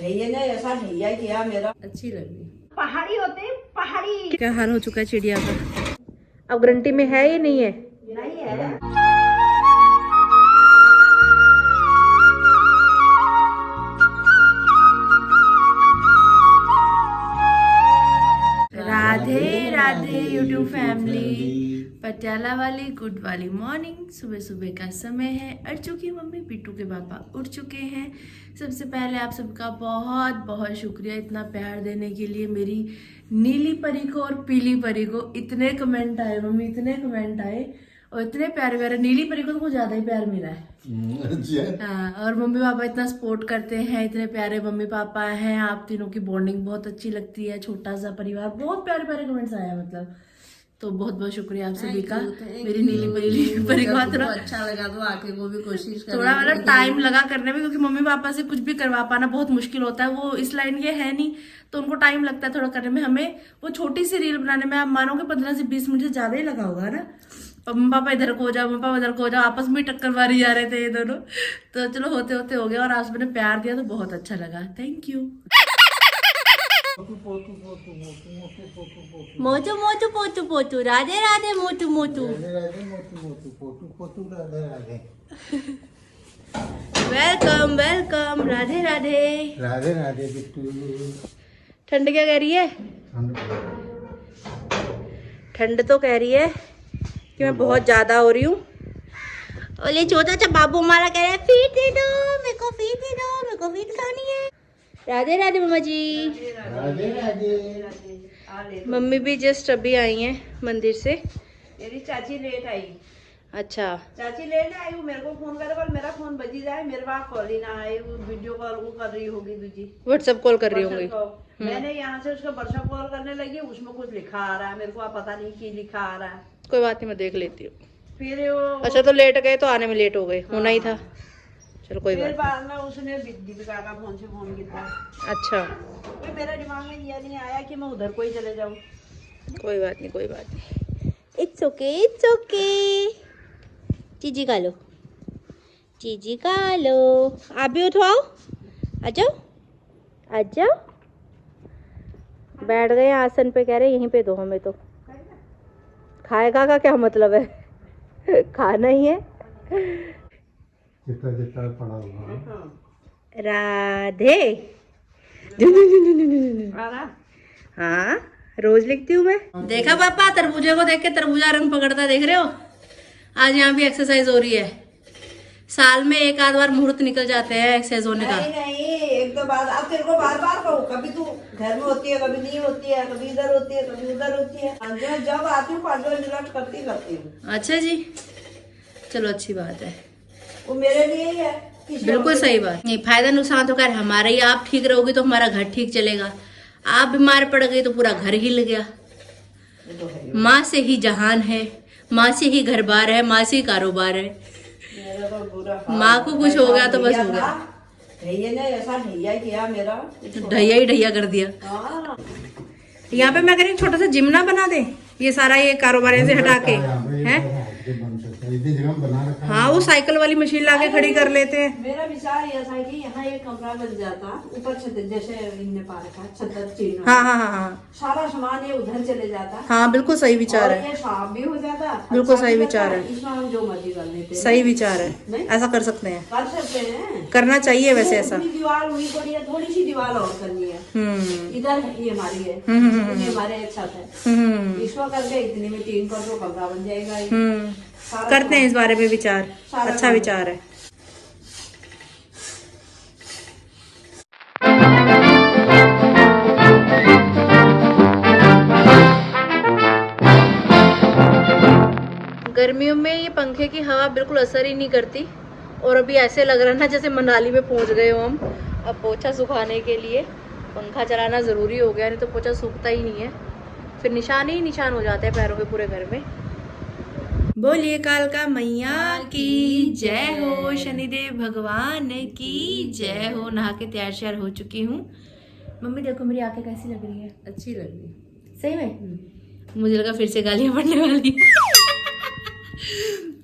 भैया ने ऐसा ढैया किया मेरा। अच्छी लगी। पहाड़ी होते हैं, पहाड़ी। क्या हाल हो चुका है चिड़िया का। अब गारंटी में है या नहीं है? नहीं है। राधे राधे यूट्यूब फैमिली, पटियाला वाली गुड वाली मॉर्निंग। सुबह सुबह का समय है, अड़ चुकी मम्मी, पिट्टू के पापा उठ चुके हैं। सबसे पहले आप सबका बहुत बहुत शुक्रिया इतना प्यार देने के लिए। मेरी नीली परी को और पीली परी को इतने कमेंट आए मम्मी, इतने कमेंट आए और इतने प्यारे प्यारे। नीली परी को तो कुछ ज्यादा ही प्यार मिला है। हाँ, और मम्मी पापा इतना सपोर्ट करते हैं, इतने प्यारे मम्मी पापा हैं। आप तीनों की बॉन्डिंग बहुत अच्छी लगती है, छोटा सा परिवार। बहुत प्यारे प्यारे कमेंट्स आए मतलब। तो बहुत बहुत शुक्रिया आप सभी का। मेरी नीली परी को थोड़ा अच्छा लगा तो आके वो भी कोशिश कर। थोड़ा मतलब टाइम लगा करने में, क्योंकि मम्मी पापा से कुछ भी करवा पाना बहुत मुश्किल होता है। वो इस लाइन के है नहीं, तो उनको टाइम लगता है थोड़ा करने में। हमें वो छोटी सी रील बनाने में आप मानोगे 15 से 20 मिनट से ज्यादा ही लगा होगा ना। मम्मी पापा इधर को हो जाओ, मम्मी पापा इधर को हो जाओ, आपस में टक्कर मारी जा रहे थे ये दोनों। तो चलो होते होते हो गया, और आज मैंने प्यार दिया तो बहुत अच्छा लगा। Thank you. Motu Motu Potu Potu, Radhe Radhe Motu Motu, welcome welcome, Radhe Radhe Radhe Radhe Bittu. ठंड क्या कह रही है? ठंड तो कह रही है कि मैं बहुत ज्यादा हो रही हूँ। ओले छोटा सा बाबू हमारा कह रहा है फीट दे दो मेरे को, फीट दे दो मेरे को, फीट खानी है। राधे राधे मम्मा जी। राधे राधे। मम्मी भी जस्ट अभी आई हैं मंदिर से। मेरी चाची लेट आई। अच्छा, चाची लेट आई हूँ, मेरे को फोन करे पर मेरा फोन बजी जाए, मेरे पास कॉल ही ना आए। वो वीडियो कॉल वो कर रही होगी दूजी, व्हाट्सएप कॉल कर रही होंगी। मैंने यहाँ से उसका व्हाट्सएप कॉल करने लगी, उसमें कुछ लिखा आ रहा है, मेरे को आप पता नहीं की लिखा आ रहा है। कोई बात नहीं, मैं देख लेती हूँ। फिर वो अच्छा, तो लेट गए तो आने में लेट हो गए, होना ही था। चलो कोई फिर बात बाद में उसने दीपिका का फोन से फोन किया। नहीं। अच्छा, फिर मेरे दिमाग में ये नहीं आया कि मैं उधर को ही चले जाऊँ। कोई बात नहीं, कोई बात नहीं। It's okay, it's okay. Cheesy खा लो, चीजी खा लो। आप भी उठवाओ, आ जाओ आ जाओ। बैठ गए आसन पे, कह रहे यहीं पे दो हमें तो। खाएगा का क्या मतलब है? खाना ही है। जितना जितना पड़ा हुआ। राधे। हाँ, रोज लिखती हूँ मैं। देखा पापा, तरबूजे को देख के तरबूजा रंग पकड़ता, देख रहे हो? आज यहाँ भी एक्सरसाइज हो रही है। साल में एक आध बार मुहूर्त निकल जाते हैं एक्सरसाइज होने का। नहीं, एक दो बार। अब तेरे को बार बार कहूँ, कभी तू घर में होती है, कभी नहीं होती है, कभी इधर होती है, कभी उधर होती है। जब आती हूँ 5 मिनट करती हूँ। अच्छा जी, चलो अच्छी बात है। वो मेरे लिए ही है। बिल्कुल सही बात। नहीं, फायदा नुकसान तो खैर हमारा ही। आप ठीक रहोगे तो हमारा घर ठीक चलेगा। आप बीमार पड़ गई तो पूरा घर हिल गया। माँ से ही जहान है, माँ से ही घर बार है, माँ से ही कारोबार है। माँ को कुछ हो गया तो बस हो गया। भैया ने ऐसा ढैया किया मेरा, ढैया ही ढैया कर दिया। यहाँ पे मैं कह रही हूँ छोटा सा जिम ना बना दे, ये सारा ये कारोबार से हटा के हैं। हाँ, वो साइकिल वाली मशीन लाके खड़ी कर लेते हैं। मेरा विचार ऐसा है कि यहाँ एक कमरा बन जाता, ऊपर छत, जैसे इनने पा रखा छत चीन। हाँ हाँ हाँ हाँ, सारा सामान ये उधर चले जाता। हाँ बिल्कुल सही विचार है। ये साफ भी हो जाता। बिल्कुल सही विचार है। इसमें हम जो मर्जी कर लेते हैं। सही विचार है, ऐसा कर सकते हैं, कर सकते हैं, करना चाहिए वैसे ऐसा। दीवार हुई पड़ी है, थोड़ी सी दीवार और करनी है। इधर ये हमारी है, ये हमारे छत है। इसको करके इतनी में 3 कमरा बन जाएगा। करते हैं इस बारे में विचार, अच्छा विचार है। गर्मियों में ये पंखे की हवा बिल्कुल असर ही नहीं करती, और अभी ऐसे लग रहा है ना जैसे मनाली में पहुंच गए हो हम। अब पोछा सुखाने के लिए पंखा चलाना ज़रूरी हो गया, नहीं तो पोछा सूखता ही नहीं है, फिर निशान ही निशान हो जाते हैं पैरों पे पूरे घर में। बोलिए कालका मैया की जय हो, शनिदेव भगवान की जय हो। नहा के तैयार श्यार हो चुकी हूँ। मम्मी देखो मेरी आंखें कैसी लग रही है? अच्छी लगी। सही में मुझे लगा फिर से गालियां पड़ने वाली।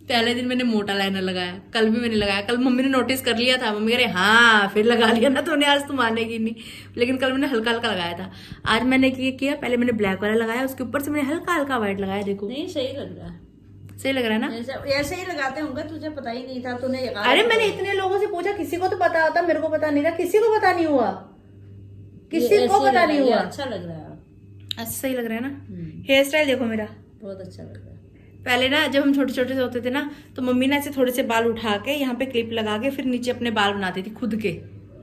पहले दिन मैंने मोटा लाइनर लगाया, कल भी मैंने लगाया। कल मम्मी ने नोटिस कर लिया था, मम्मी कह रही हाँ फिर लगा लिया ना तूने, आज तू मानेगी नहीं। लेकिन कल मैंने हल्का हल्का लगाया था। आज मैंने किया, पहले मैंने ब्लैक वाला लगाया, उसके ऊपर से मैंने हल्का हल्का व्हाइट लगाया। देखो नहीं सही लग रहा है, सही लग रहा है ना? ऐसे ही लगाते होंगे, तुझे पता ही नहीं था, तूने अरे मैंने इतने लोगों से पूछा, किसी को तो पता होता, मेरे को पता नहीं था, किसी को पता नहीं हुआ, किसी को पता नहीं हुआ। अच्छा लग रहा है, अच्छा सही लग रहा है ना? हेयर स्टाइल देखो मेरा, बहुत अच्छा लग रहा है। पहले ना जब हम छोटे छोटे से होते थे ना, तो मम्मी ना ऐसे थोड़े से बाल उठा के यहाँ पे क्लिप लगा के फिर नीचे अपने बाल बनाती थी खुद के,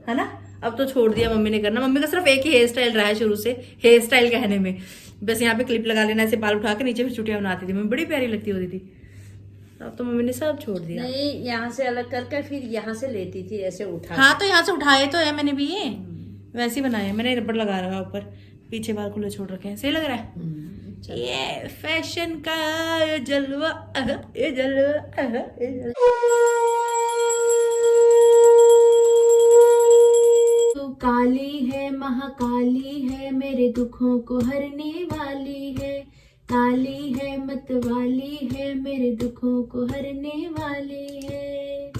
है ना? अब तो छोड़ दिया मम्मी ने करना। मम्मी का सिर्फ एक ही हेयर स्टाइल रहा है शुरू से, हेयर स्टाइल कहने में, बस यहाँ पे क्लिप लगा लेना, ऐसे बाल उठा के नीचे फिर चुटियां बनाती थी। मम्मी बड़ी प्यारी लगती होती थी। अब तो मम्मी ने सब छोड़ दिया। नहीं, यहाँ से अलग करके फिर यहाँ से लेती थी, ऐसे उठा। हाँ तो यहाँ से उठाए तो है मैंने भी, ये वैसे ही बनाए। मैंने रबड़ लगा रखा ऊपर, पीछे बाल खुले छोड़ रखे हैं। सही लग रहा है? ये फैशन का ये जलवा, ये जलवा, ये जलवा। तो काली है, महाकाली है, मेरे दुखों को हरने वाली है। काली है, मतवाली है, मेरे दुखों को हरने वाली है।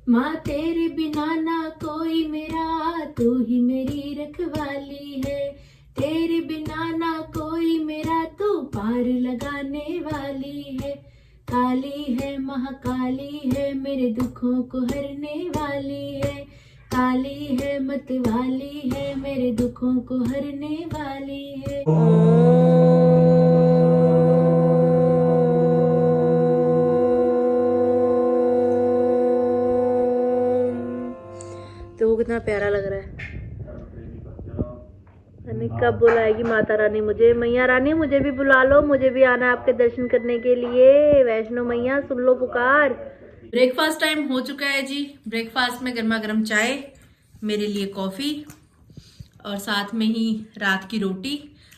माँ तेरे बिना ना कोई मेरा, तू ही मेरी रखवाली है। तेरे बिना ना कोई मेरा, तू पार लगाने वाली है। काली है, महाकाली है, मेरे दुखों को हरने वाली है। काली है, मतवाली है, मेरे दुखों को हरने वाली है। तो वो कितना प्यारा लग रहा है। कब बुलाएगी माता रानी मुझे? मैया रानी मुझे भी बुला लो, मुझे भी आना है आपके दर्शन करने के लिए। वैष्णो मैया सुन लो पुकार। ब्रेकफास्ट टाइम हो चुका है जी। ब्रेकफास्ट में गर्मा गर्म चाय, मेरे लिए कॉफी और साथ में ही रात की रोटी,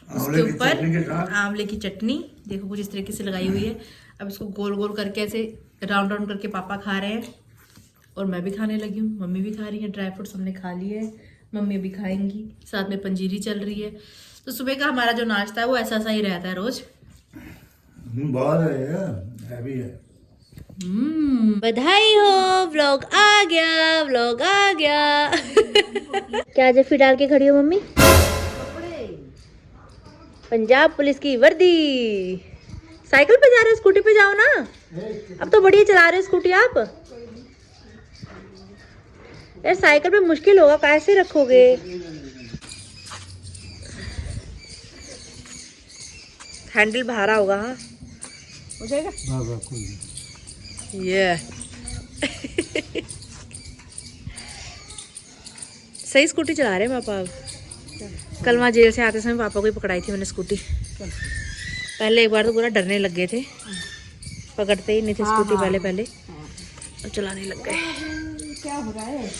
उसके ऊपर आंवले की चटनी। देखो कुछ इस तरीके से लगाई हुई है। अब इसको गोल गोल करके ऐसे राउंड राउंड करके पापा खा रहे हैं और मैं भी खाने लगी हूँ। मम्मी भी खा रही है, ड्राई फ्रूट्स हमने खा लिए है, मम्मी भी खाएंगी। साथ में पंजीरी चल रही है। तो सुबह का हमारा जो नाश्ता है वो ऐसा सा ही रहता है रोज। बहुत हैवी है। बधाई हो, व्लॉग आ गया, व्लॉग आ गया। क्या जफी डाल के खड़ी हो मम्मी? पंजाब पुलिस की वर्दी। साइकिल पे जा रहे हो, स्कूटी पे जाओ ना। अब तो बढ़िया चला रहे हो स्कूटी आप। यार साइकिल पे मुश्किल होगा, कैसे रखोगे? हैंडल भारा होगा। हाँ हो जाएगा। ये सही स्कूटी चला रहे हैं पापा अब। कल वहाँ जेल से आते समय पापा को ही पकड़ाई थी मैंने स्कूटी। पहले एक बार तो पूरा डरने लग गए थे, पकड़ते ही नहीं थे स्कूटी पहले और चलाने लग गए। क्या हो रहा है?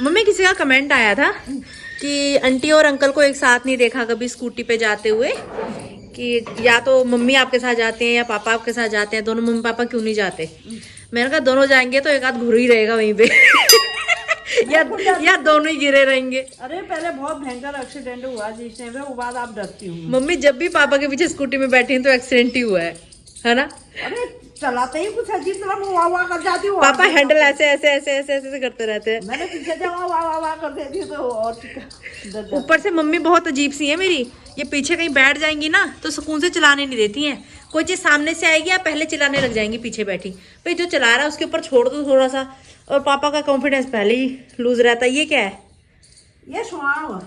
मम्मी किसी का कमेंट आया था कि आंटी और अंकल को एक साथ नहीं देखा कभी स्कूटी पे जाते हुए, कि या तो मम्मी आपके साथ जाते हैं या पापा आपके साथ जाते हैं, दोनों मम्मी पापा क्यों नहीं जाते? मैंने कहा दोनों जाएंगे तो एक आध घुर ही रहेगा वहीं पे। या दोनों ही गिरे रहेंगे। अरे पहले बहुत भयंकर एक्सीडेंट हुआ जिस टाइम पे, वो बात आप डरती हूँ। मम्मी जब भी पापा के पीछे स्कूटी में बैठी हैं तो एक्सीडेंट ही हुआ है ना? अरे चलाते ही कुछ अजीब तरह वाह वाह कर जाती हूँ। पापा हैंडल ऐसे ऐसे ऐसे ऐसे ऐसे करते रहते हैं। मैंने पीछे से वाह वाह वाह कर देती हूँ तो और ऊपर से मम्मी बहुत अजीब सी है मेरी, ये पीछे कहीं बैठ जाएंगी ना तो सुकून से चलाने नहीं देती हैं। कोई चीज सामने से आएगी या पहले चिल्लाने लग जाएंगी पीछे बैठी। भाई जो चला रहा है उसके ऊपर छोड़ दो थोड़ा सा। और पापा का कॉन्फिडेंस पहले ही लूज रहता है। ये क्या है? ये सुहाव।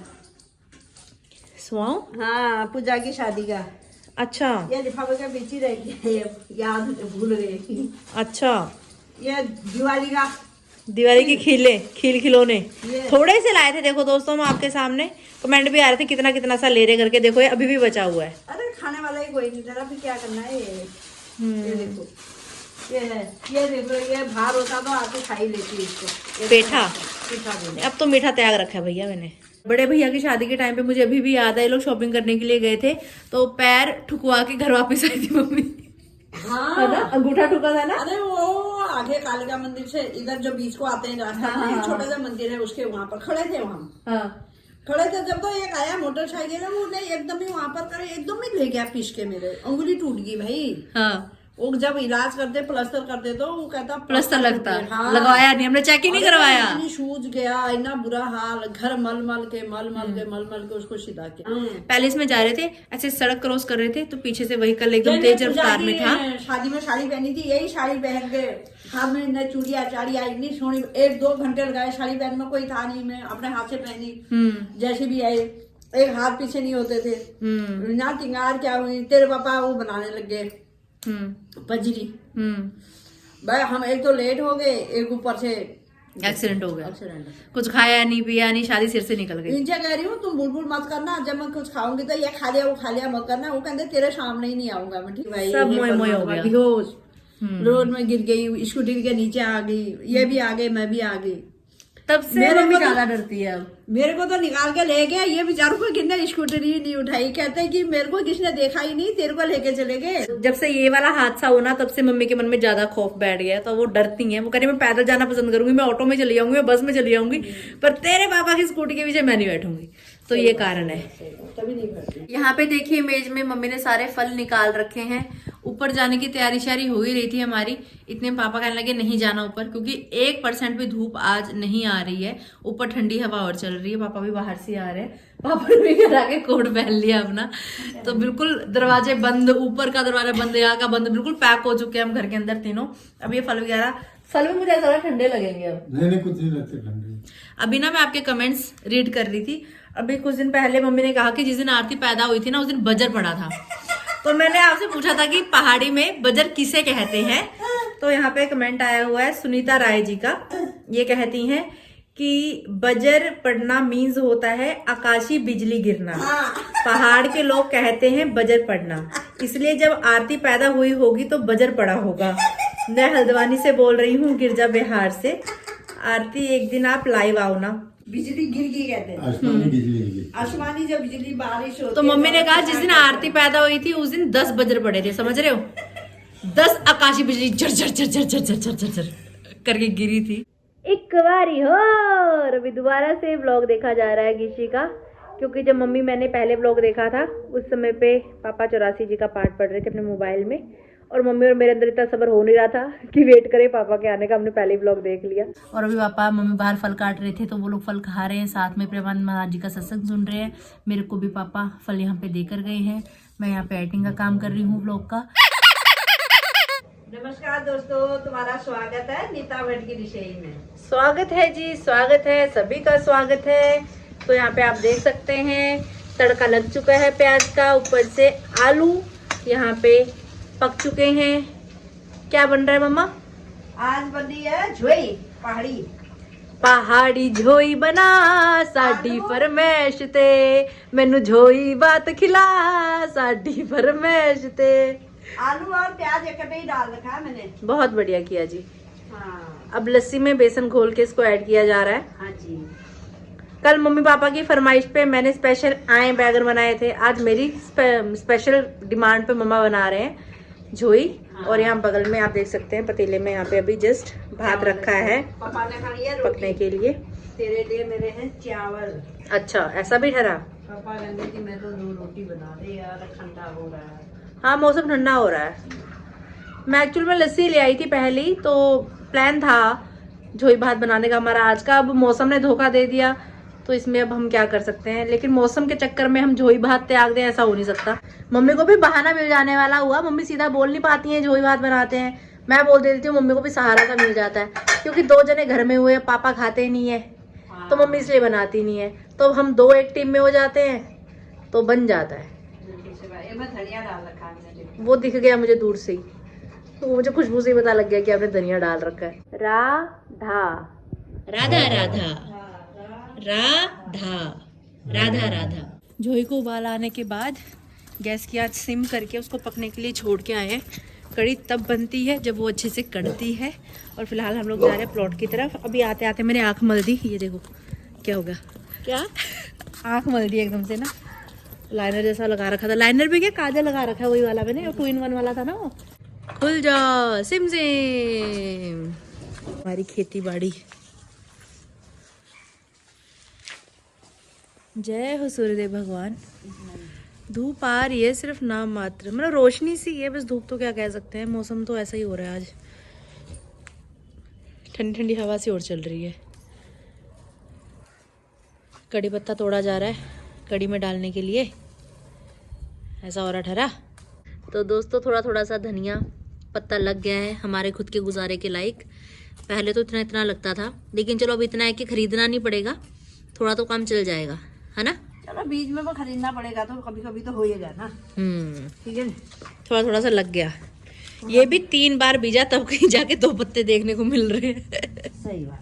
सुहाव? हाँ, पूजा की शादी का। अच्छा। ये लिफाफे के बीच ही रह गया, याद भूल गए। अच्छा। ये दिवाली का, दिवाली की खील खिलौने थोड़े से लाए थे। देखो दोस्तों हम आपके सामने कमेंट भी आ रहे थे कितना कितना सा ले रहे करके। देखो ये अभी भी बचा हुआ है। अरे खाने वाला ही कोई नहीं था, फिर क्या करना है। ये देखो, ये है, ये देखो, ये भार होता तो आके खा ही लेती इसको। पेठा। पेठा अब तो मीठा त्याग रखा है भैया मैंने। बड़े भैया की शादी के टाइम पे मुझे अभी भी याद है, ये लोग शॉपिंग करने के लिए गए थे तो पैर ठुकवा के घर वापस आई थी मम्मी। हाँ, है ना? अंगूठा ठुका था ना? अरे वो आगे कालिका मंदिर से इधर जो बीच को आते हैं रास्ता में, एक छोटा सा मंदिर है, उसके वहाँ पर खड़े थे। वहाँ खड़े थे जब तो एक आया मोटरसाइकिल में, उसने एकदम ही वहाँ पर करे, एकदम ही ले गया पीस के, मेरे उंगली टूट गई भाई। हाँ। वो जब इलाज करते प्लास्टर करते तो वो कहता प्लास्टर लगता, हाँ। लगवाया नहीं, हमने चेक ही नहीं करवाया। इतनी सूज गया, इतना बुरा हाल, घर मल मल के उसको सीधा के। पहले इसमें जा रहे थे, ऐसे सड़क क्रॉस कर रहे थे तो पीछे से व्हीकल एकदम तेज रफ्तार में था। शादी में साड़ी पहनी थी, यही साड़ी पहन के हाथ में इतने चूड़िया चाड़िया इतनी सोनी, 1-2 घंटे लगाए साड़ी पहन में, कोई था नहीं, मैं अपने हाथ से पहनी जैसे भी आए, एक हाथ पीछे नहीं होते थे ना। किंगार क्या हुई, तेरे पापा वो बनाने लग गए पजरी। भाई हम एक तो लेट हो गए, एक ऊपर से एक्सीडेंट हो गया। कुछ खाया नहीं पिया नहीं, शादी सिर से निकल गई। इनसे कह रही हूँ तुम बुलबुल मत करना, जब मैं कुछ खाऊंगी तो ये खा लिया मत करना। वो कहते तेरे सामने ही नहीं आऊंगा मैं। ठीक भाई, सब मोए हो गया, बेहोश रोड में गिर गई, स्कूटी के नीचे आ गई, ये भी आ गए, मैं भी आ गई। तब से मम्मी ज्यादा डरती है अब। मेरे को तो निकाल के ले गया, ये बेचारों को किसने स्कूटर ही नहीं उठाई, कहते हैं कि मेरे को किसने देखा ही नहीं, तेरे को लेके चले गए। जब से ये वाला हादसा होना तब से मम्मी के मन में ज्यादा खौफ बैठ गया है, तो वो डरती हैं। वो कह रही मैं पैदल जाना पसंद करूंगी, मैं ऑटो में चली जाऊंगी, मैं बस में चली जाऊंगी, पर तेरे पापा की स्कूटी के पीछे मैं नहीं बैठूंगी। तो ये कारण है। तभी नहीं करती। यहाँ पे देखिए इमेज में मम्मी ने सारे फल निकाल रखे हैं। ऊपर जाने की तैयारी शारी हो ही रही थी हमारी, इतने पापा कहने लगे नहीं जाना ऊपर, क्योंकि 1% भी धूप आज नहीं आ रही है। ऊपर ठंडी हवा और चल रही है, पापा भी बाहर से आ रहे हैं। पापा ने भी घर आके कोट पहन लिया अपना, तो बिल्कुल दरवाजे बंद, ऊपर का दरवाजा बंद, यहाँ का बंद, बिल्कुल पैक हो चुके हैं हम घर के अंदर तीनों। अब ये फल भी मुझे ऐसा ठंडे लगेंगे अब। नहीं कुछ नहीं लगते ठंडे। अभी ना मैं आपके कमेंट्स रीड कर रही थी। अभी कुछ दिन पहले मम्मी ने कहा कि जिस दिन आरती पैदा हुई थी ना, उस दिन बजर पड़ा था। तो मैंने आपसे पूछा था कि पहाड़ी में बजर किसे कहते हैं। तो यहाँ पे कमेंट आया हुआ है सुनीता राय जी का। ये कहती हैं कि बजर पड़ना मीन्स होता है आकाशी बिजली गिरना। पहाड़ के लोग कहते हैं बजर पड़ना, इसलिए जब आरती पैदा हुई होगी तो बजर पड़ा होगा। मैं हल्द्वानी से बोल रही हूँ, गिरजा बिहार से। आरती एक दिन आप लाइव आओ ना। बिजली गिर गई कहते हैं, आसमानी बिजली गिरी। आसमानी जब बिजली बारिश होती तो मम्मी ने कहा जिस दिन आरती पैदा हुई थी उस दिन 10 बजर पड़े थे, समझ रहे हो? 10 आकाशी बिजली झर झर झर झर झर झर झर झर करके गिरी थी। एक बारी हो, और अभी दोबारा से व्लॉग देखा जा रहा है गिशी का, क्योंकि जब मम्मी मैंने पहले व्लॉग देखा था उस समय पे पापा 84 जी का पाठ पढ़ रहे थे अपने मोबाइल में, और मम्मी और मेरे अंदर इतना सब्र हो नहीं रहा था कि वेट करे पापा के आने का। हमने पहले ही व्लॉग देख लिया। और अभी पापा मम्मी बाहर फल काट रहे थे, तो वो लोग फल खा रहे हैं, साथ में प्रेमानंद महाराज जी का सत्संग सुन रहे हैं। मेरे को भी पापा फल यहाँ पे देकर गए हैं। मैं यहाँ पे एडिटिंग का काम कर रही हूँ व्लॉग का। नमस्कार दोस्तों, तुम्हारा स्वागत है नीता भट्ट की रसोई में। स्वागत है जी, स्वागत है, सभी का स्वागत है। तो यहाँ पे आप देख सकते हैं तड़का लग चुका है प्याज का, ऊपर से आलू यहाँ पे पक चुके हैं। क्या बन रहा है मम्मा? आज बन रही है झोई पहाड़ी झोई बना साडी फरमैश ते, मैनू झोई बात खिला साडी फरमैश ते। आलू और प्याज इकट्ठे ही डाल रखा है मैंने। बहुत बढ़िया किया जी। हाँ अब लस्सी में बेसन घोल के इसको ऐड किया जा रहा है। हाँ जी। कल मम्मी पापा की फरमाइश पे मैंने स्पेशल आए बैगन बनाए थे, आज मेरी स्पेशल डिमांड पे मम्मा बना रहे हैं झोई। हाँ। और यहाँ बगल में आप देख सकते हैं पतीले में यहाँ पे अभी जस्ट भात रखा है पापा ने खा लिया पकने के लिए। तेरे लिए मेरे हैं चावल। अच्छा, ऐसा भी ठहरा? पापा कहते कि मैं तो 2 रोटी बना दे यार, ठंडा हो रहा है। हाँ, मौसम ठंडा हो रहा है। मैं एक्चुअल में लस्सी ले आई थी पहले ही, तो प्लान था झोई भात बनाने का हमारा आज का। अब मौसम ने धोखा दे दिया, तो इसमें अब हम क्या कर सकते हैं। लेकिन मौसम के चक्कर में हम झोई भात त्याग दें, ऐसा हो नहीं सकता। मम्मी को भी बहाना मिल जाने वाला हुआ। मम्मी सीधा बोल नहीं पाती हैं झोई भात बनाते हैं, मैं बोल देती हूँ, मम्मी को भी सहारा सा मिल जाता है। क्योंकि 2 जने घर में हुए, पापा खाते नहीं है, तो मम्मी इसलिए बनाती नहीं है। तो हम 2 एक टीम में हो जाते हैं तो बन जाता है। धनिया डाल रखा है, वो दिख गया मुझे दूर से ही, तो मुझे खुशबू से ही पता लग गया कि आपने धनिया डाल रखा है। राधा राधा राधा राधा राधा राधा। झोई को उबाल आने के बाद गैस की आंच सिम करके उसको पकने के लिए छोड़ के आए हैं। कड़ी तब बनती है जब वो अच्छे से कड़ती है। और फिलहाल हम लोग जा रहे हैं प्लॉट की तरफ। अभी आते आते मैंने आँख मल दी, ये देखो क्या होगा, क्या आँख मल दी एकदम से ना। लाइनर जैसा लगा रखा था, लाइनर भी क्या काजल लगा रखा है वही वाला मैंने, 2-in-1 वाला था ना वो। खुल जा सिम सिम। हमारी खेती बाड़ी। जय हो सूर्यदेव भगवान। धूप आ रही है सिर्फ नाम मात्र, मतलब रोशनी सी है बस, धूप तो क्या कह सकते हैं, मौसम तो ऐसा ही हो रहा है आज, ठंडी ठंडी हवा सी और चल रही है। कड़ी पत्ता तोड़ा जा रहा है कड़ी में डालने के लिए, ऐसा हो रहा ठहरा। तो दोस्तों थोड़ा थोड़ा सा धनिया पत्ता लग गया है हमारे खुद के गुजारे के लायक। पहले तो इतना इतना लगता था, लेकिन चलो अब इतना है कि खरीदना नहीं पड़ेगा, थोड़ा तो काम चल जाएगा, है ना। चलो बीच में वो खरीदना पड़ेगा तो कभी कभी तो हो ही गया ना। ठीक है, थोड़ा थोड़ा सा लग गया। ये भी 3 बार बीजा तब कहीं जाके 2 पत्ते देखने को मिल रहे हैं। सही बात।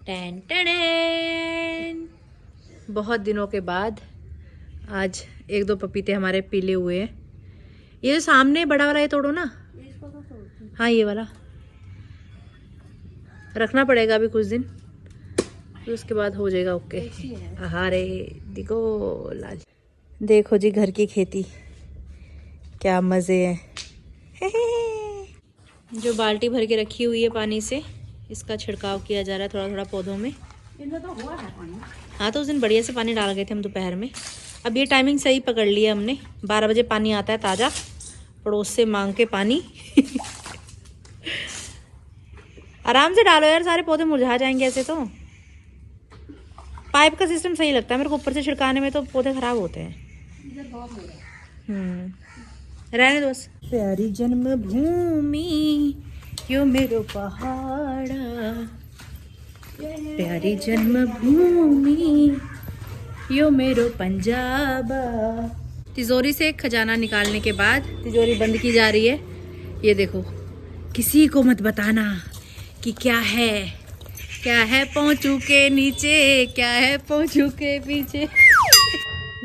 Tan tan. बहुत दिनों के बाद आज 1-2 पपीते हमारे पीले हुए हैं। ये जो सामने बड़ा वाला ये तोड़ो ना। हाँ ये वाला रखना पड़ेगा अभी कुछ दिन, फिर उसके बाद हो जाएगा ओके। अरे देखो लाल, देखो जी घर की खेती, क्या मज़े हैं। जो बाल्टी भर के रखी हुई है पानी से, इसका छिड़काव किया जा रहा है थोड़ा थोड़ा पौधों में। इनमें तो हुआ है पानी। हाँ तो उस दिन बढ़िया से पानी डाल गए थे हम दोपहर में। अब ये टाइमिंग सही पकड़ लिया हमने, 12 बजे पानी आता है ताज़ा, पड़ोस से मांग के पानी। आराम से डालो यार, सारे पौधे मुरझा जाएंगे ऐसे तो। पाइप का सिस्टम सही लगता है मेरे को, ऊपर से छिड़काने में तो पौधे खराब होते हैं। रहने दो। प्यारी जन्मभूमि यो मेरो पहाड़ा, प्यारी जन्मभूमि यो मेरो पंजाब। तिजोरी से खजाना निकालने के बाद तिजोरी बंद की जा रही है। ये देखो, किसी को मत बताना कि क्या है पहुंचू के नीचे, क्या है पहुंचू के पीछे।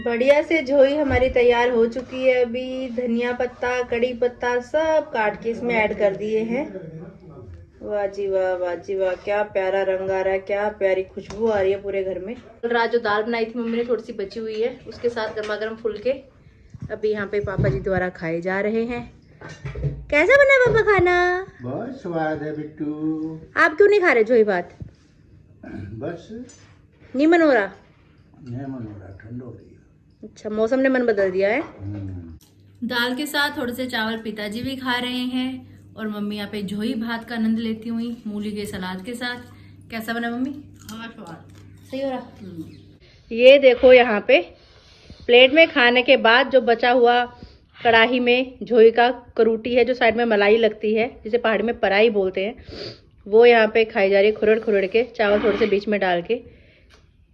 बढ़िया से झोई हमारी तैयार हो चुकी है। अभी धनिया पत्ता कड़ी पत्ता सब काट के इसमें ऐड कर दिए हैं। वाह जी वाह, वाह जी वाह, क्या प्यारा रंग आ रहा है, क्या प्यारी खुशबू आ रही है पूरे घर में। कल रात जो दाल बनाई थी मम्मी ने थोड़ी सी बची हुई है, उसके साथ गर्मा गर्म फुलके अभी यहाँ पे पापा जी द्वारा खाए जा रहे हैं। कैसा बना पापा खाना? बहुत स्वाद है बिट्टू। आप क्यों नहीं खा रहे झोई भात? बस नहीं मन हो रहा? नहीं मन हो रहा, ठंड हो रही है। अच्छा, मौसम ने मन बदल दिया है। दाल के साथ थोड़े से चावल पिताजी भी खा रहे हैं और मम्मी यहाँ पे झोई भात का आनंद लेती हुई मूली के सलाद के साथ। कैसा बना मम्मी? सही हो रहा। ये देखो यहाँ पे प्लेट में खाने के बाद जो बचा हुआ कढ़ाई में झोई का करूटी है, जो साइड में मलाई लगती है जिसे पहाड़ी में पराई बोलते हैं, वो यहाँ पे खाई जा रही है खुरड़ खुरड़ के, चावल थोड़े से बीच में डाल के।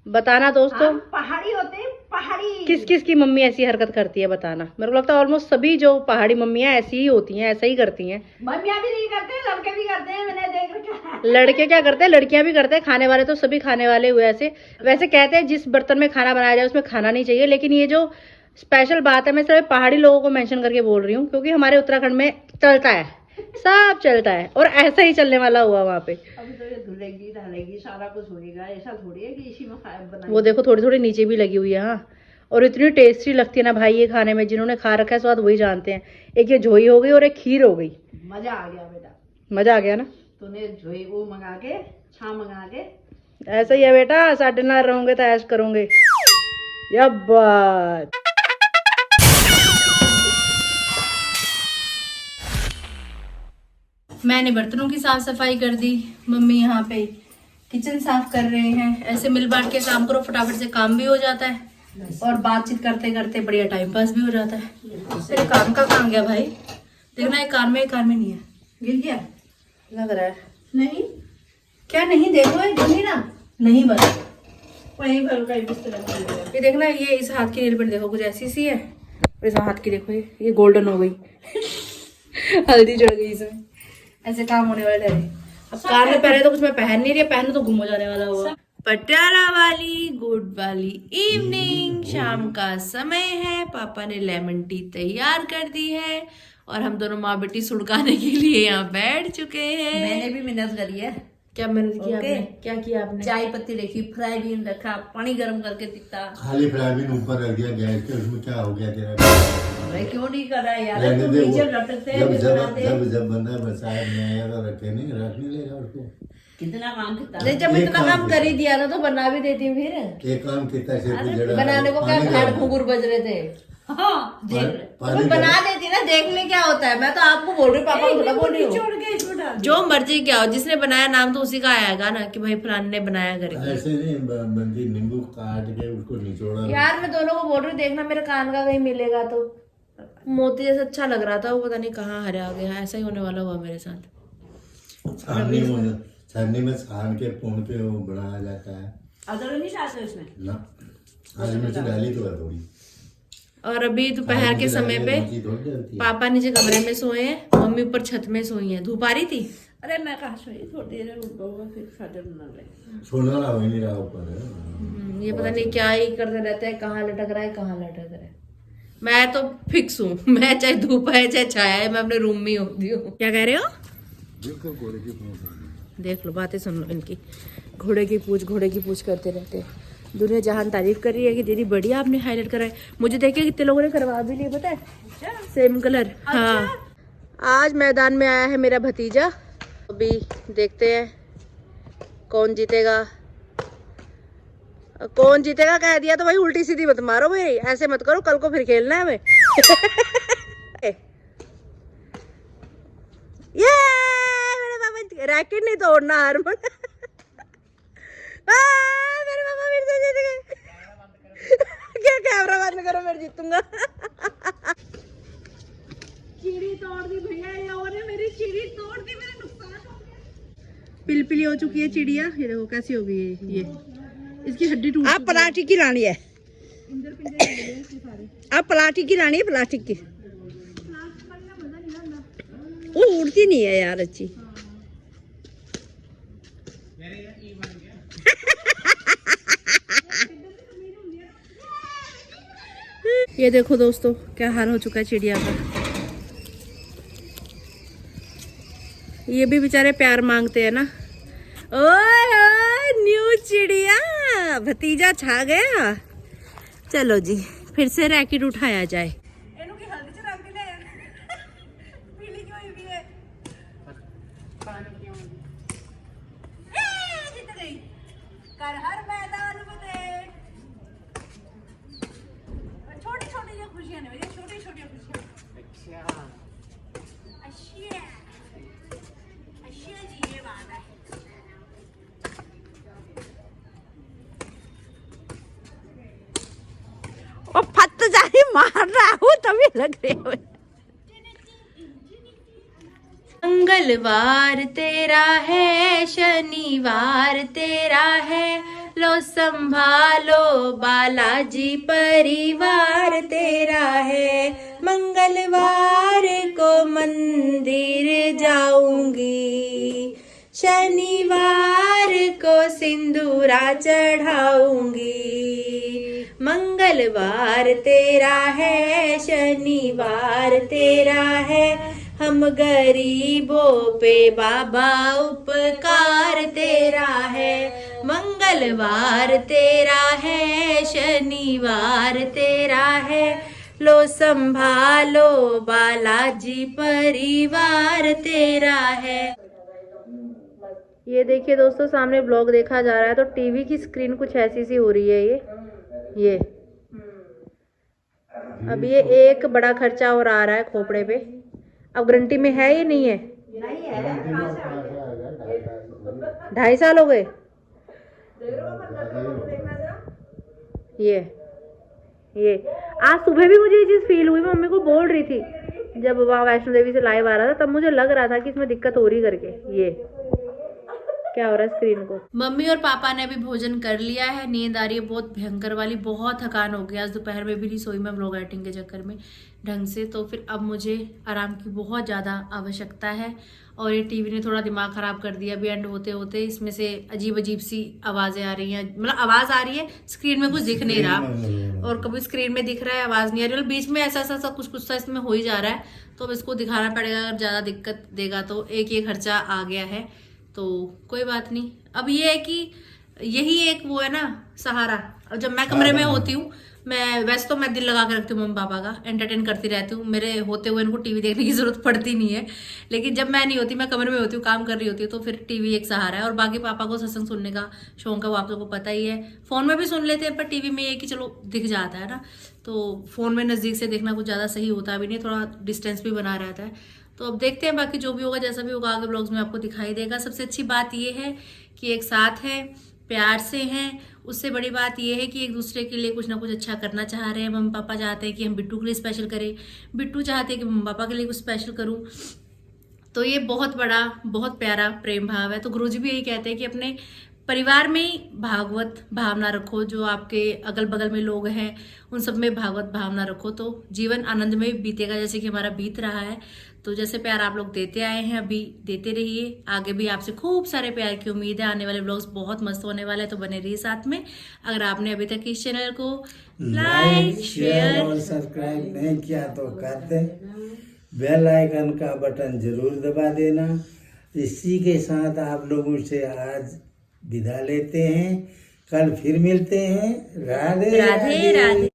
बताना दोस्तों, पहाड़ी होते हैं पहाड़ी। किस किस की मम्मी ऐसी हरकत करती है बताना। मेरे को लगता है ऑलमोस्ट सभी जो पहाड़ी मम्मियाँ ऐसी ही होती हैं, ऐसा ही करती हैं। मम्मियाँ भी नहीं करते, लड़के भी करते हैं, मैंने देख रखा है। लड़के क्या करते हैं, लड़कियां भी करते हैं, खाने वाले तो सभी खाने वाले हुए ऐसे। वैसे कहते हैं जिस बर्तन में खाना बनाया जाए उसमें खाना नहीं चाहिए, लेकिन ये जो स्पेशल बात है मैं सिर्फ पहाड़ी लोगों को मेंशन करके बोल रही हूँ, क्योंकि हमारे उत्तराखंड में चलता है, सब चलता है और ऐसा ही चलने वाला हुआ वहाँ पे। अभी तो ये धुलेगी धालेगी सारा कुछ होएगा, ऐसा थोड़ी है कि इसी में बनाएंगे। वो देखो थोड़ी थोड़ी नीचे भी लगी हुई है। हाँ, और इतनी टेस्टी लगती है ना भाई ये खाने में, जिन्होंने खा रखा है स्वाद वही जानते हैं। एक ये झोई हो गई और एक खीर हो गई। मजा आ गया बेटा, मजा आ गया ना। तूने झोई वो मंगा के छा मंगा के। ऐसा ही है बेटा, साढ़े नार रहोगे तो ऐश करोगे। यह बात। मैंने बर्तनों की साफ सफाई कर दी, मम्मी यहाँ पे किचन साफ कर रहे हैं। ऐसे मिल बांट के काम करो, फटाफट से काम भी हो जाता है और बातचीत करते करते बढ़िया टाइम पास भी हो जाता है। तेरे काम का काम गया भाई, देखना एक कार में नहीं है। गिर गया लग रहा है। नहीं क्या नहीं, देखो ये गिरी ना, नहीं बस वहीं भर का बिस्तर। ये देखना, ये इस हाथ की नेल पेंट देखो कुछ ऐसी सी है, और इस हाथ की देखो ये गोल्डन हो गई। हल्दी चढ़ गई इसमें, ऐसे काम होने वाले ठहरे। अब कार में पहले तो कुछ मैं पहन नहीं रही, पहनू तो गुम हो जाने वाला हुआ। पटियाला वाली गुड वाली इवनिंग, शाम का समय है। पापा ने लेमन टी तैयार कर दी है और हम दोनों माँ बेटी सुड़काने के लिए यहाँ बैठ चुके हैं। मैंने भी मेहनत करी है। क्या मेहनत की आपने? क्या किया आपने? चाय पत्ती रखी, फ्राई बीन रखा, पानी गर्म करके दिखता। खाली फ्राईबीन ऊपर रख दिया गैस के, उसमें क्या हो गया तेरा? मैं क्यों नहीं कर रहा यार, रहने तुम दे वो। नीचे रटते जब हैं, जब बनाते। जब जब बंदा बरसात में आया तो रखे नहीं, रख नहीं लेगा उसको। कितना काम कितना। अरे जब एक इतना काम काम कर ही दिया था तो बना भी देती फिर। एक काम कितना से बनाने को क्या झाड़ घुंघुर बज रहे थे। हाँ देख ले। तुम बना देती ना, देखने क्या होता है। मैं तो आपको बोल रही हूँ, पापा को थोड़ा बोल रही हूँ। निचोड़ के इसमें डाल दो। जो मर्जी क्या हो, जिसने बनाया नाम तो उसी का आएगा ना कि भाई फलाने ने बनाया करके। ऐसे नहीं बंदी नींबू काट के उसको निचोड़ा। यार मैं दोनों को बोल रही हूँ, देखना मेरे कान का कहीं मिलेगा तो। मोती जैसा अच्छा लग रहा था, वो पता नहीं कहाँ हरा गया। ऐसा ही होने वाला हुआ मेरे साथ। छन्नी में छान के भून के वो बनाया जाता है। अदरक नहीं डालते उसमें ना आज मिर्च डाली तो है थोड़ी। और अभी दोपहर के समय पे पापा नीचे कमरे में सोए हैं, मम्मी ऊपर छत में सोई है। धूप आ रही थी। अरे मैं कहा सोई थोड़ी देर उठूंगा फिर फादर बना ले। छोड़ना ना हो ही नहीं रहा ऊपर। ये पता नहीं क्या ही करते रहते हैं, कहाँ लटक रहा है कहाँ लटक रहा है। मैं तो फिक्स हूँ, मैं चाहे धूप है चाहे छाया है, मैं अपने रूम में ही होती हूँ। क्या कह रहे हो? बिल्कुल घोड़े की पूंछ। देख लो, बातें सुन लो इनकी। घोड़े की पूछ करते रहते हैं। दुनिया जहान तारीफ कर रही है कि दीदी बढ़िया आपने हाईलाइट कराए। मुझे देखे कितने लोगों ने करवा भी लिए, पता है? Same colour. हाँ, आज मैदान में आया है मेरा भतीजा। अभी देखते हैं कौन जीतेगा। कौन जीतेगा कह दिया तो भाई उल्टी सीधी मत मारो भाई, ऐसे मत करो, कल को फिर खेलना है हमें। ये मेरे पापा रैकेट नहीं तोड़ना हरमन। मेरे पापा फिर से जीत गए। क्या कैमरा बंद करो, मैं जीतूंगा। चिड़ी तोड़ दी भैया, ये लोगों ने मेरी चिड़ी तोड़ दी, मेरा नुकसान हो गया। पिलपिली हो चुकी है चिड़िया। ये देखो कैसी हो गई है ये। इसकी हड्डी टूट। आप प्लास्टिक की रानी है। आप प्लास्टिक की रानी है, प्लास्टिक की। वो उड़ती नहीं है यार अच्छी। ये देखो दोस्तों क्या हाल हो चुका है चिड़िया का। ये भी बेचारे प्यार मांगते हैं ना। ओए ओए न्यू चिड़िया, भतीजा छा गया। चलो जी फिर से रैकेट उठाया जाए। कर हर मैदान में दे। छोटी छोटी जो खुशियां ने, छोटी छोटी खुशियां। अच्छा अच्छा जी, ये बात है। ओ फट जाए, मार रहा हूँ तभी लग रहे हो। मंगलवार तेरा है, शनिवार तेरा है, लो संभालो बालाजी परिवार तेरा है। मंगलवार को मंदिर जाऊंगी, शनिवार को सिंदूरा चढ़ाऊंगी। मंगलवार तेरा है, शनिवार तेरा है, हम गरीबों पे बाबा उपकार तेरा है। मंगलवार तेरा है, शनिवार तेरा है, लो संभालो बालाजी परिवार तेरा है। ये देखिए दोस्तों, सामने ब्लॉग देखा जा रहा है तो टीवी की स्क्रीन कुछ ऐसी सी हो रही है। ये अब ये एक बड़ा खर्चा और आ रहा है खोपड़े पे। अब गारंटी में है ये नहीं है? 2.5 साल हो गए। ये आज सुबह भी मुझे ये चीज फील हुई। मम्मी को बोल रही थी जब वहाँ वैष्णो देवी से लाइव आ रहा था, तब मुझे लग रहा था कि इसमें दिक्कत हो रही करके। ये क्या हो रहा है स्क्रीन को। मम्मी और पापा ने अभी भोजन कर लिया है। नींद आ रही है बहुत भयंकर वाली, बहुत थकान हो गया। आज दोपहर में भी नहीं सोई मैं व्लॉग एडिटिंग के चक्कर में ढंग से। तो फिर अब मुझे आराम की बहुत ज़्यादा आवश्यकता है। और ये टीवी ने थोड़ा दिमाग ख़राब कर दिया। अभी एंड होते होते इसमें से अजीब अजीब सी आवाज़ें आ रही हैं। मतलब आवाज़ आ रही है, स्क्रीन में कुछ दिख नहीं रहा। और कभी स्क्रीन में दिख रहा है, आवाज़ नहीं आ रही। और बीच में ऐसा ऐसा कुछ सा इसमें हो ही जा रहा है। तो अब इसको दिखाना पड़ेगा। अगर ज़्यादा दिक्कत देगा तो एक ये खर्चा आ गया है, तो कोई बात नहीं। अब ये है कि यही एक वो है ना सहारा। अब जब मैं कमरे में होती हूँ मैं वैसे तो मैं दिल लगा के रखती हूँ मम्मी पापा का, एंटरटेन करती रहती हूँ, मेरे होते हुए इनको टीवी देखने की जरूरत पड़ती नहीं है। लेकिन जब मैं नहीं होती, मैं कमरे में होती हूँ, काम कर रही होती हूँ, तो फिर टीवी एक सहारा है। और बाकी पापा को सत्संग सुनने का शौक है, वो आप लोगों को पता ही है। फोन में भी सुन लेते हैं, पर टीवी में ये कि चलो दिख जाता है ना, तो फोन में नजदीक से देखना कुछ ज्यादा सही होता भी नहीं, थोड़ा डिस्टेंस भी बना रहता है। तो अब देखते हैं, बाकी जो भी होगा जैसा भी होगा आगे ब्लॉग्स में आपको दिखाई देगा। सबसे अच्छी बात ये है कि एक साथ है, प्यार से हैं। उससे बड़ी बात ये है कि एक दूसरे के लिए कुछ ना कुछ अच्छा करना चाह रहे हैं। मम्मी पापा चाहते हैं कि हम बिट्टू के लिए स्पेशल करें, बिट्टू चाहते हैं कि मम्मी पापा के लिए कुछ स्पेशल करूं। तो ये बहुत बड़ा, बहुत प्यारा प्रेम भाव है। तो गुरुजी भी यही कहते हैं कि अपने परिवार में ही भागवत भावना रखो, जो आपके अगल बगल में लोग हैं उन सब में भागवत भावना रखो, तो जीवन आनंद में बीतेगा, जैसे कि हमारा बीत रहा है। तो जैसे प्यार आप लोग देते आए हैं, अभी देते रहिए, आगे भी आपसे खूब सारे प्यार की उम्मीद है। आने वाले ब्लॉग्स बहुत मस्त होने वाले हैं, तो बने रहिए साथ में। अगर आपने अभी तक इस चैनल को लाइक, शेयर और सब्सक्राइब नहीं किया तो कर दे, बेल आइकन का बटन जरूर दबा देना। इसी के साथ आप लोगों से आज विदा लेते हैं, कल फिर मिलते हैं। राधे राधे राधे।